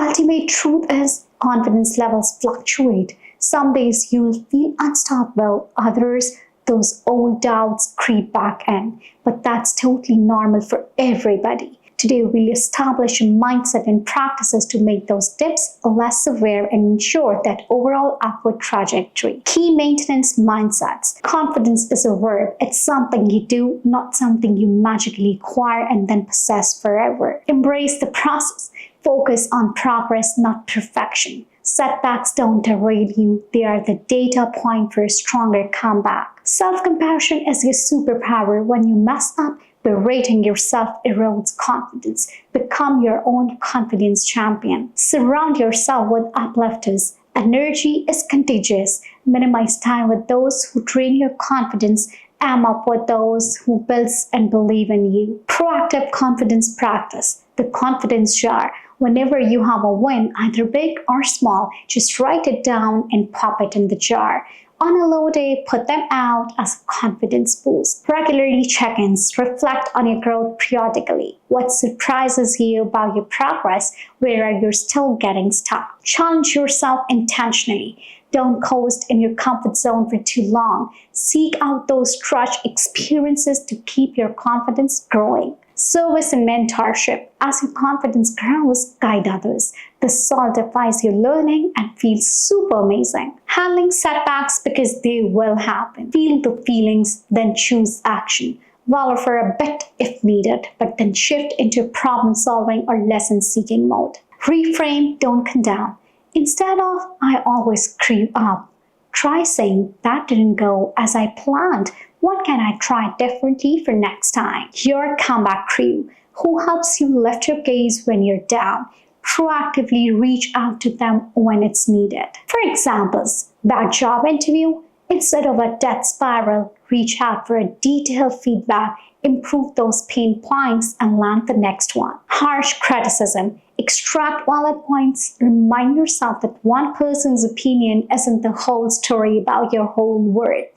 ultimate truth is confidence levels fluctuate. Some days you'll feel unstoppable, others those old doubts creep back in. But that's totally normal for everybody. Today, we'll establish a mindset and practices to make those dips less severe and ensure that overall upward trajectory. Key maintenance mindsets. Confidence is a verb. It's something you do, not something you magically acquire and then possess forever. Embrace the process. Focus on progress, not perfection. Setbacks don't derail you. They are the data point for a stronger comeback. Self-compassion is your superpower. When you mess up, berating yourself erodes confidence. Become your own confidence champion. Surround yourself with uplifters. Energy is contagious. Minimize time with those who drain your confidence. Am up with those who build and believe in you. Proactive confidence practice. The confidence jar. Whenever you have a win, either big or small, just write it down and pop it in the jar. On a low day, put them out as a confidence boost. Regularly check-ins. Reflect on your growth periodically. What surprises you about your progress? Where are you still getting stuck? Challenge yourself intentionally. Don't coast in your comfort zone for too long. Seek out those stretch experiences to keep your confidence growing. Service and mentorship. As your confidence grows, guide others. This solidifies your learning and feels super amazing. Handling setbacks because they will happen. Feel the feelings, then choose action. Wallow for a bit if needed, but then shift into problem-solving or lesson-seeking mode. Reframe, don't condemn. Instead of, I always screw up, try saying, that didn't go as I planned. What can I try differently for next time? Your comeback crew, who helps you lift your gaze when you're down. Proactively reach out to them when it's needed. For examples, bad job interview, instead of a death spiral, reach out for a detailed feedback, improve those pain points, and land the next one. Harsh criticism. Extract valid points. Remind yourself that one person's opinion isn't the whole story about your whole worth.